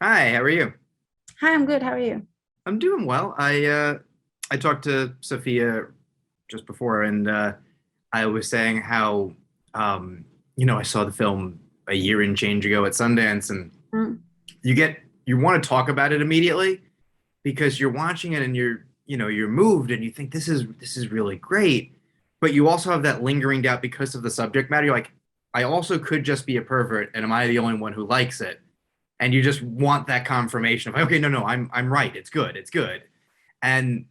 Hi, how are you? Hi, I'm good. How are you? I'm doing well. I talked to Sophia just before, and I was saying how I saw the film a year and change ago at Sundance, and Mm. you get you want to talk about it immediately because you're watching it and you're moved and you think this is really great, but you also have that lingering doubt because of the subject matter. You're like, I also could just be a pervert, and am I the only one who likes it? And you just want that confirmation of, okay, no, I'm right, it's good. And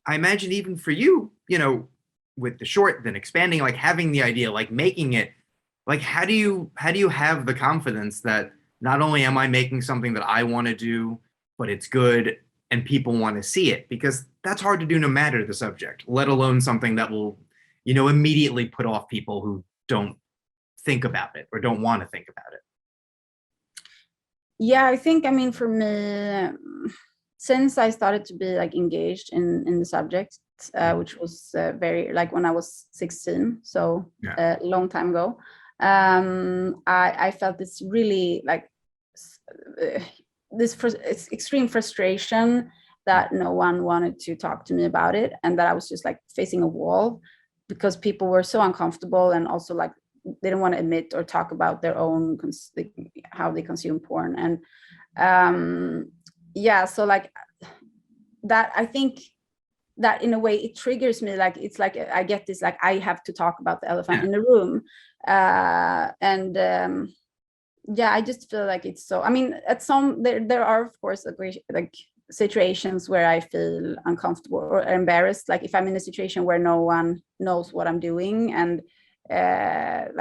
I imagine even for you, with the short, then expanding, like having the idea, like making it, like how do you have the confidence that not only am I making something that I want to do, but it's good and people want to see it? Because that's hard to do no matter the subject, let alone something that will immediately put off people who don't think about it or don't want to think about it. Yeah, I mean, for me, since I started to be like engaged in the subject, which was very like when I was 16, so Yeah. a long time ago, I felt this really like uh, it's extreme frustration that no one wanted to talk to me about it, and that I was just like facing a wall because people were so uncomfortable and also like they didn't want to admit or talk about their own how they consume porn. And um yeah, so like that, I think that in a way it triggers me, like it's like I get this, like I have to talk about the elephant Yeah. in the room. And Yeah, I just feel like it's so, I mean, at some there are of course like situations where I feel uncomfortable or embarrassed, like if I'm in a situation where no one knows what I'm doing, and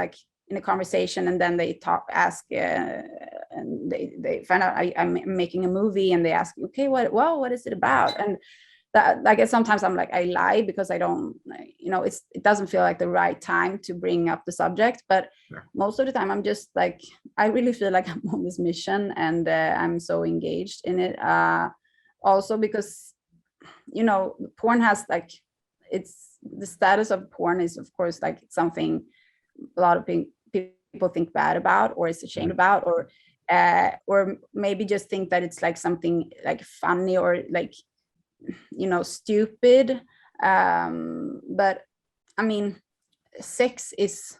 like in a conversation, and then they ask, and they find out I'm making a movie, and they ask, okay, what is it about? And that, like, sometimes I'm like, I lie because I don't, it doesn't feel like the right time to bring up the subject. But Sure. most of the time I'm just like, I really feel like I'm on this mission, and I'm so engaged in it, also because porn has like, it's the status of porn is of course like something a lot of people think bad about, or is ashamed Mhm. about, or maybe just think that it's like something like funny, or like, stupid. But I mean, sex is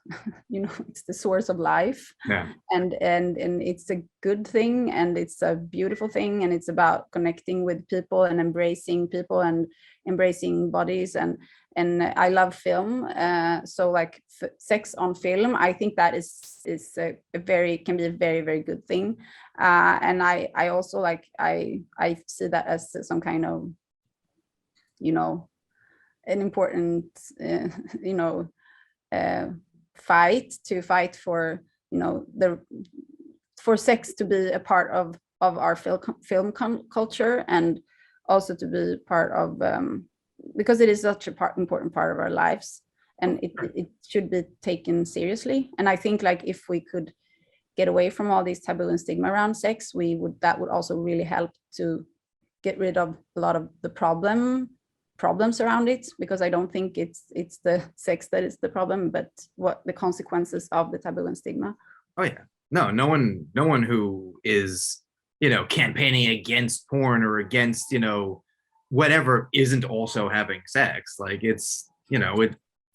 it's the source of life, Yeah. and it's a good thing, and it's a beautiful thing, and it's about connecting with people and embracing people and embracing bodies. And I love film, so like sex on film, I think that is a very, can be a very, very good thing. And I also like, I see that as some kind of, you know an important, uh, you know uh, fight for, the for sex to be a part of our culture, and also to be part of, because it is such a important part of our lives, and it should be taken seriously. And I think like if we could get away from all these taboo and stigma around sex, we would that would also really help to get rid of a lot of the problems around it, because I don't think it's the sex that is the problem, but what the consequences of the taboo and stigma. Oh yeah. No, no one who is, campaigning against porn or against, whatever isn't also having sex. Like it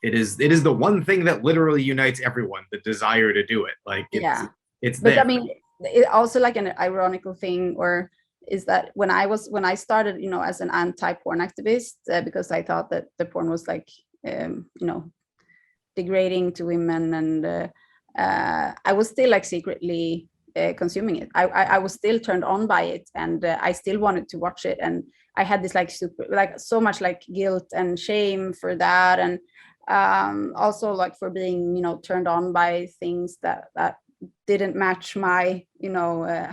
is the one thing that literally unites everyone, the desire to do it. Like Yeah, it's but I there. mean, it also like an ironical thing, or is that when I started, as an anti-porn activist, because I thought that the porn was like, degrading to women, and I was still like secretly consuming it. I was still turned on by it, and I still wanted to watch it, and I had this like super, like so much like guilt and shame for that. And also like for being, turned on by things that didn't match my,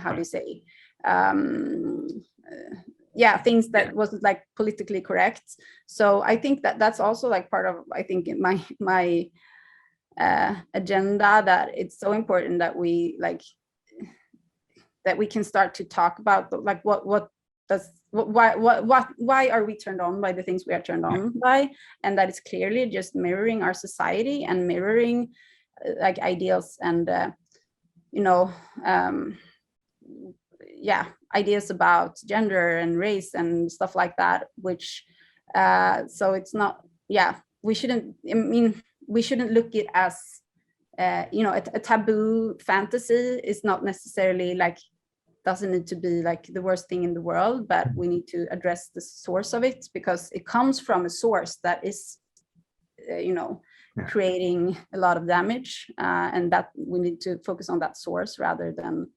how do you say, um yeah, things Yeah. that wasn't like politically correct. So I think that that's also like part of, I think, my agenda, that it's so important that we like, that we can start to talk about like what does why are we turned on by the things we are turned Yeah. on by, and that it's clearly just mirroring our society and mirroring like ideals, and you know um yeah, ideas about gender and race and stuff like that, which so it's not, yeah, we shouldn't, I mean, we shouldn't look it as you know, a taboo fantasy is not necessarily like, doesn't need to be like the worst thing in the world, but we need to address the source of it, because it comes from a source that is you know, creating a lot of damage, and that we need to focus on that source rather than,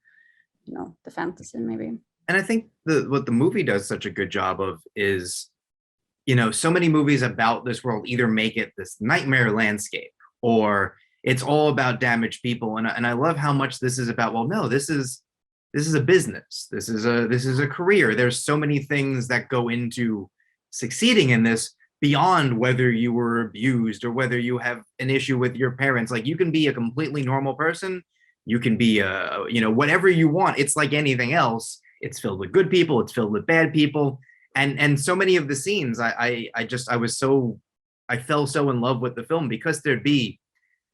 you know, the fantasy maybe. And I think what the movie does such a good job of is, you know, so many movies about this world either make it this nightmare landscape or it's all about damaged people. And I love how much this is about, well, no, this is a business. This is a career. There's so many things that go into succeeding in this beyond whether you were abused or whether you have an issue with your parents. Like, you can be a completely normal person. You can be you know, whatever you want. It's like anything else. It's filled with good people. It's filled with bad people. And so many of the scenes, I fell so in love with the film because there'd be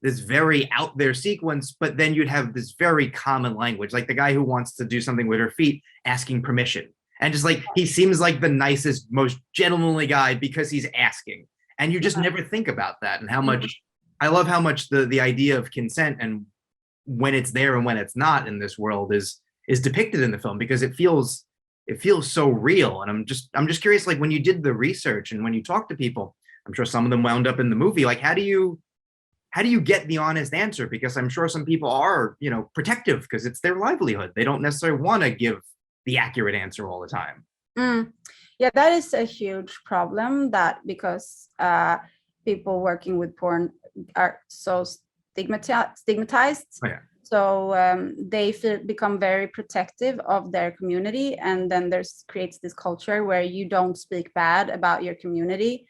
this very out there sequence, but then you'd have this very common language, like the guy who wants to do something with her feet asking permission. And just like, he seems like the nicest, most gentlemanly guy because he's asking. And you just never think about that, and how much, I love how much the idea of consent and when it's there and when it's not in this world is depicted in the film, because it feels so real. And I'm just curious, like, when you did the research and when you talk to people, I'm sure some of them wound up in the movie, like, how do you get the honest answer? Because I'm sure some people are, you know, protective because it's their livelihood. They don't necessarily want to give the accurate answer all the time. Yeah, that is a huge problem, that because people working with porn are so stigmatized. Oh, yeah. So they become very protective of their community, and then creates this culture where you don't speak bad about your community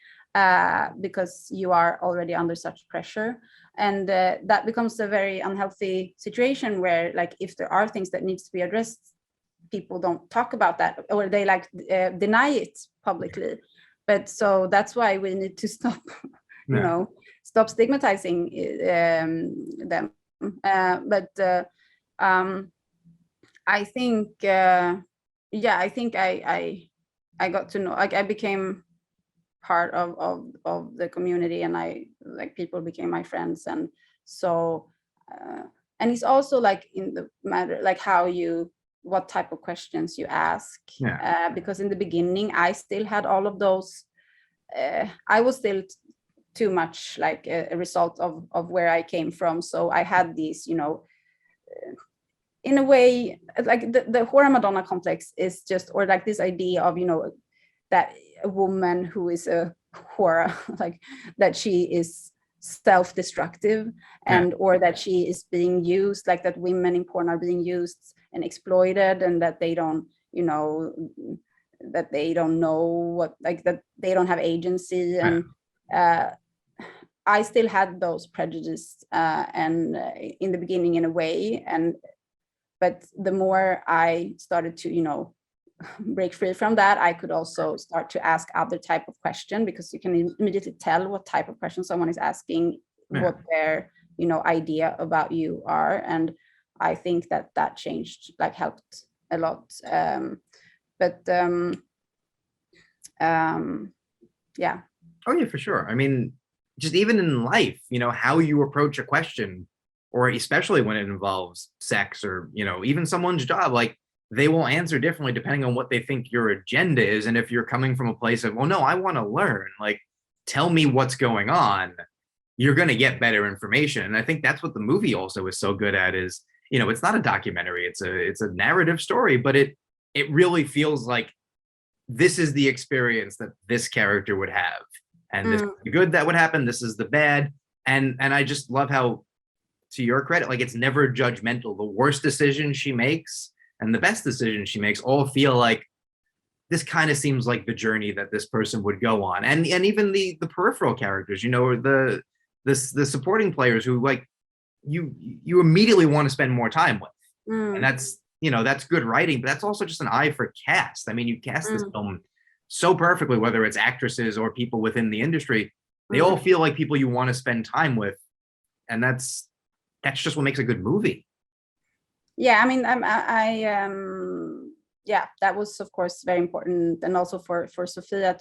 because you are already under such pressure. And that becomes a very unhealthy situation where, like, if there are things that needs to be addressed, people don't talk about that, or they like deny it publicly. But so that's why we need to stop, you know, stop stigmatizing them. I think, yeah, I think I got to know, like, I became part of the community, and people became my friends. And so and it's also like in the matter, like what type of questions you ask, because in the beginning I still had all of those, I was still too much like a result of where I came from. So I had these, you know, in a way, like the Hora Madonna complex is just, or like this idea of, you know, that a woman who is a Hora, like that she is self-destructive, and or that she is being used, like that women in porn are being used and exploited, and that they don't, you know, that they don't know what, like that they don't have agency. And I still had those prejudices and in the beginning, in a way. But the more I started to, you know, break free from that, I could also start to ask other type of question, because you can immediately tell what type of question someone is asking, what their, you know, idea about you are. And I think that changed, like helped a lot. Yeah. Oh yeah, for sure. I mean, just even in life, you know, how you approach a question, or especially when it involves sex or, you know, even someone's job, like they will answer differently depending on what they think your agenda is. And if you're coming from a place of, well, no, I want to learn, like, tell me what's going on, you're going to get better information. And I think that's what the movie also is so good at is, you know, it's not a documentary, it's a narrative story, but it really feels like this is the experience that this character would have. And this is the good that would happen, this is the bad. And I just love how, to your credit, like, it's never judgmental. The worst decision she makes and the best decision she makes all feel like this kind of seems like the journey that this person would go on. And even the peripheral characters, you know, the supporting players who, like, you immediately want to spend more time with. And that's, you know, that's good writing, but that's also just an eye for cast. I mean, you cast this film so perfectly, whether it's actresses or people within the industry, they all feel like people you want to spend time with. And that's just what makes a good movie. Yeah, I mean, yeah, that was of course very important, and also for Sofia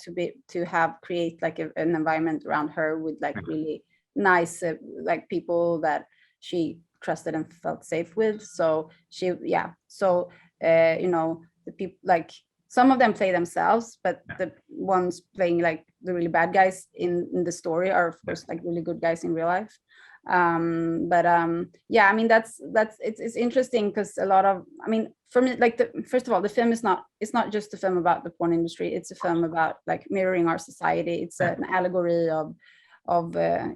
to create like an environment around her with like really nice like people that she trusted and felt safe with. So she, yeah, so you know, the people, like some of them play themselves, but the ones playing like the really bad guys in the story are of course like really good guys in real life. Yeah, I mean that's it's interesting because a lot of, I mean, for me, like first of all, the film is not, it's not just a film about the porn industry, it's a film about like mirroring our society. It's an allegory of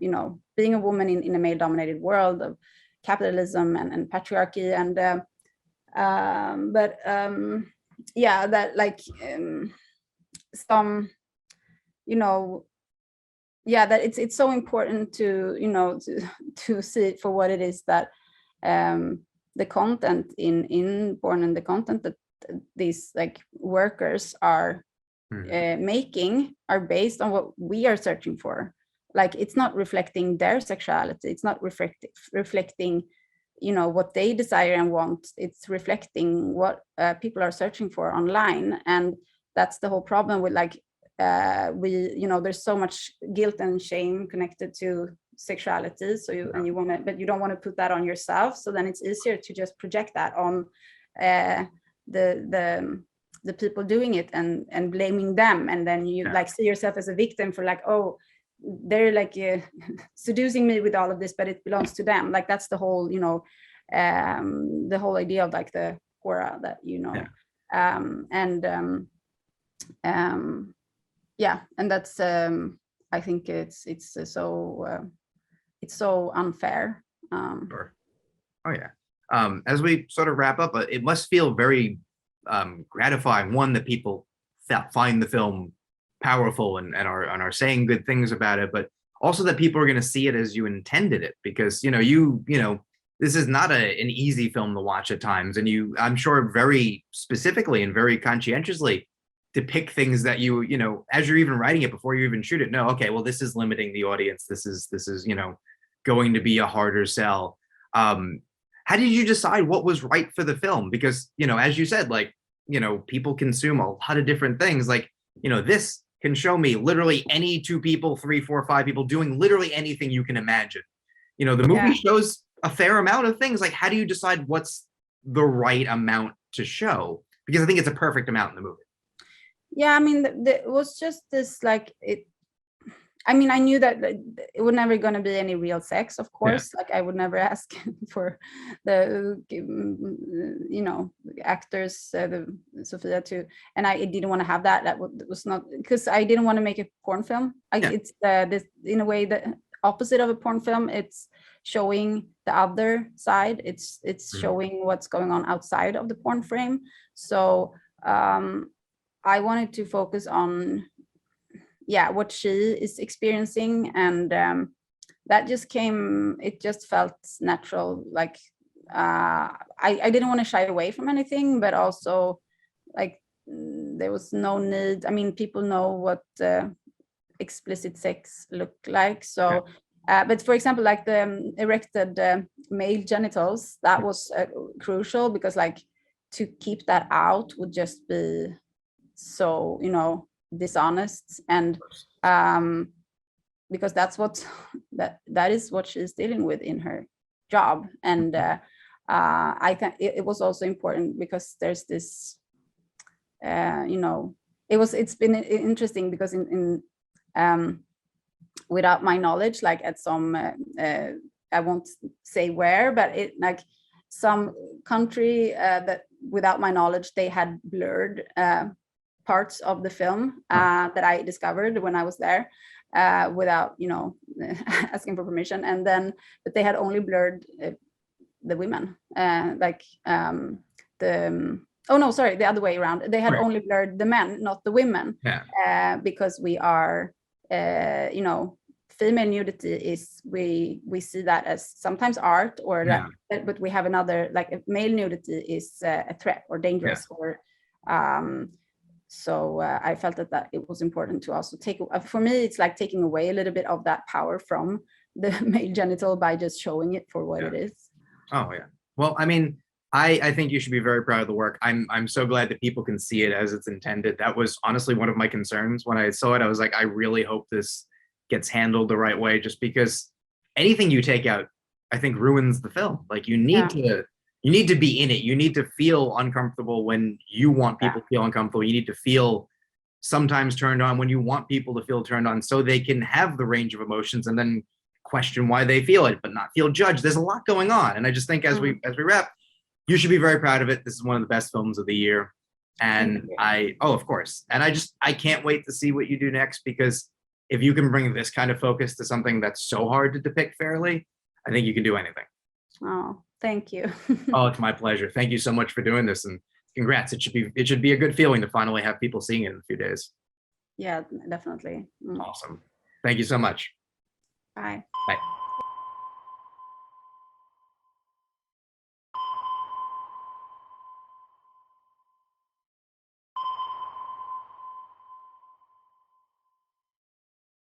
you know, being a woman in a male dominated world of capitalism and patriarchy, and yeah, that like some, you know, yeah, that it's so important to, you know, to see it for what it is, that the content in porn and the content that these like workers are making are based on what we are searching for. Like it's not reflecting their sexuality, it's not reflecting, you know, what they desire and want. It's reflecting what people are searching for online. And that's the whole problem with like we, you know, there's so much guilt and shame connected to sexuality, so you, and you want to, but you don't want to put that on yourself, so then it's easier to just project that on the people doing it and blaming them, and then you like see yourself as a victim for like, oh, they're like seducing me with all of this, but it belongs to them. Like that's the whole, you know, the whole idea of like the quora that, you know, yeah, and that's I think it's so unfair. Sure. Oh yeah. As we sort of wrap up, it must feel very gratifying, one, that people find the film powerful and are saying good things about it, but also that people are going to see it as you intended it, because you know this is not an easy film to watch at times, and you, I'm sure, very specifically and very conscientiously depict things that you know, as you're even writing it, before you even shoot it, no, okay, well, this is limiting the audience, this is you know, going to be a harder sell. How did you decide what was right for the film? Because, you know, as you said, like, you know, people consume a lot of different things. Like, you know, this can show me literally any two people, 3, 4, 5 people doing literally anything you can imagine. You know, the movie shows a fair amount of things. Like, how do you decide what's the right amount to show? Because I think it's a perfect amount in the movie. Yeah, I mean, it was just this like it. I mean, I knew that it would never going to be any real sex, of course. Like I would never ask for the, you know, actors, Sofia to, and I didn't want to have that. That was not, because I didn't want to make a porn film. It's this, in a way, the opposite of a porn film. It's showing the other side. It's showing what's going on outside of the porn frame. So I wanted to focus on, yeah, what she is experiencing, and that just came, it just felt natural. Like I didn't want to shy away from anything, but also like there was no need. I mean, people know what explicit sex look like, so but for example, like the erected male genitals, that was crucial, because like to keep that out would just be so, you know, dishonest, and because that's what that is what she's dealing with in her job. And I think it was also important because there's this you know, it's been interesting because in without my knowledge, like at some I won't say where, but it like some country that without my knowledge, they had blurred parts of the film that I discovered when I was there without, you know, asking for permission. And then, but they had only blurred the women, like oh no, sorry, the other way around. They had only blurred the men, not the women, because we are, you know, female nudity is, we see that as sometimes art, or but we have another, like male nudity is a threat or dangerous, or so I felt that it was important to also take, for me, it's like taking away a little bit of that power from the male genital by just showing it for what it is. Oh yeah. Well, I mean, I think you should be very proud of the work. I'm so glad that people can see it as it's intended. That was honestly one of my concerns when I saw it. I was like, I really hope this gets handled the right way, just because anything you take out, I think ruins the film. Like Yeah. you need to be in it. You need to feel uncomfortable when you want Yeah. people to feel uncomfortable. You need to feel sometimes turned on when you want people to feel turned on, so they can have the range of emotions and then question why they feel it, but not feel judged. There's a lot going on. And I just think Mm. as we wrap, you should be very proud of it. This is one of the best films of the year. Thank And you. oh, of course. And I can't wait to see what you do next, because if you can bring this kind of focus to something that's so hard to depict fairly, I think you can do anything. Oh, thank you. Oh, it's my pleasure. Thank you so much for doing this, and congrats. It should be a good feeling to finally have people seeing it in a few days. Yeah, definitely. Awesome. Thank you so much. Bye. Bye.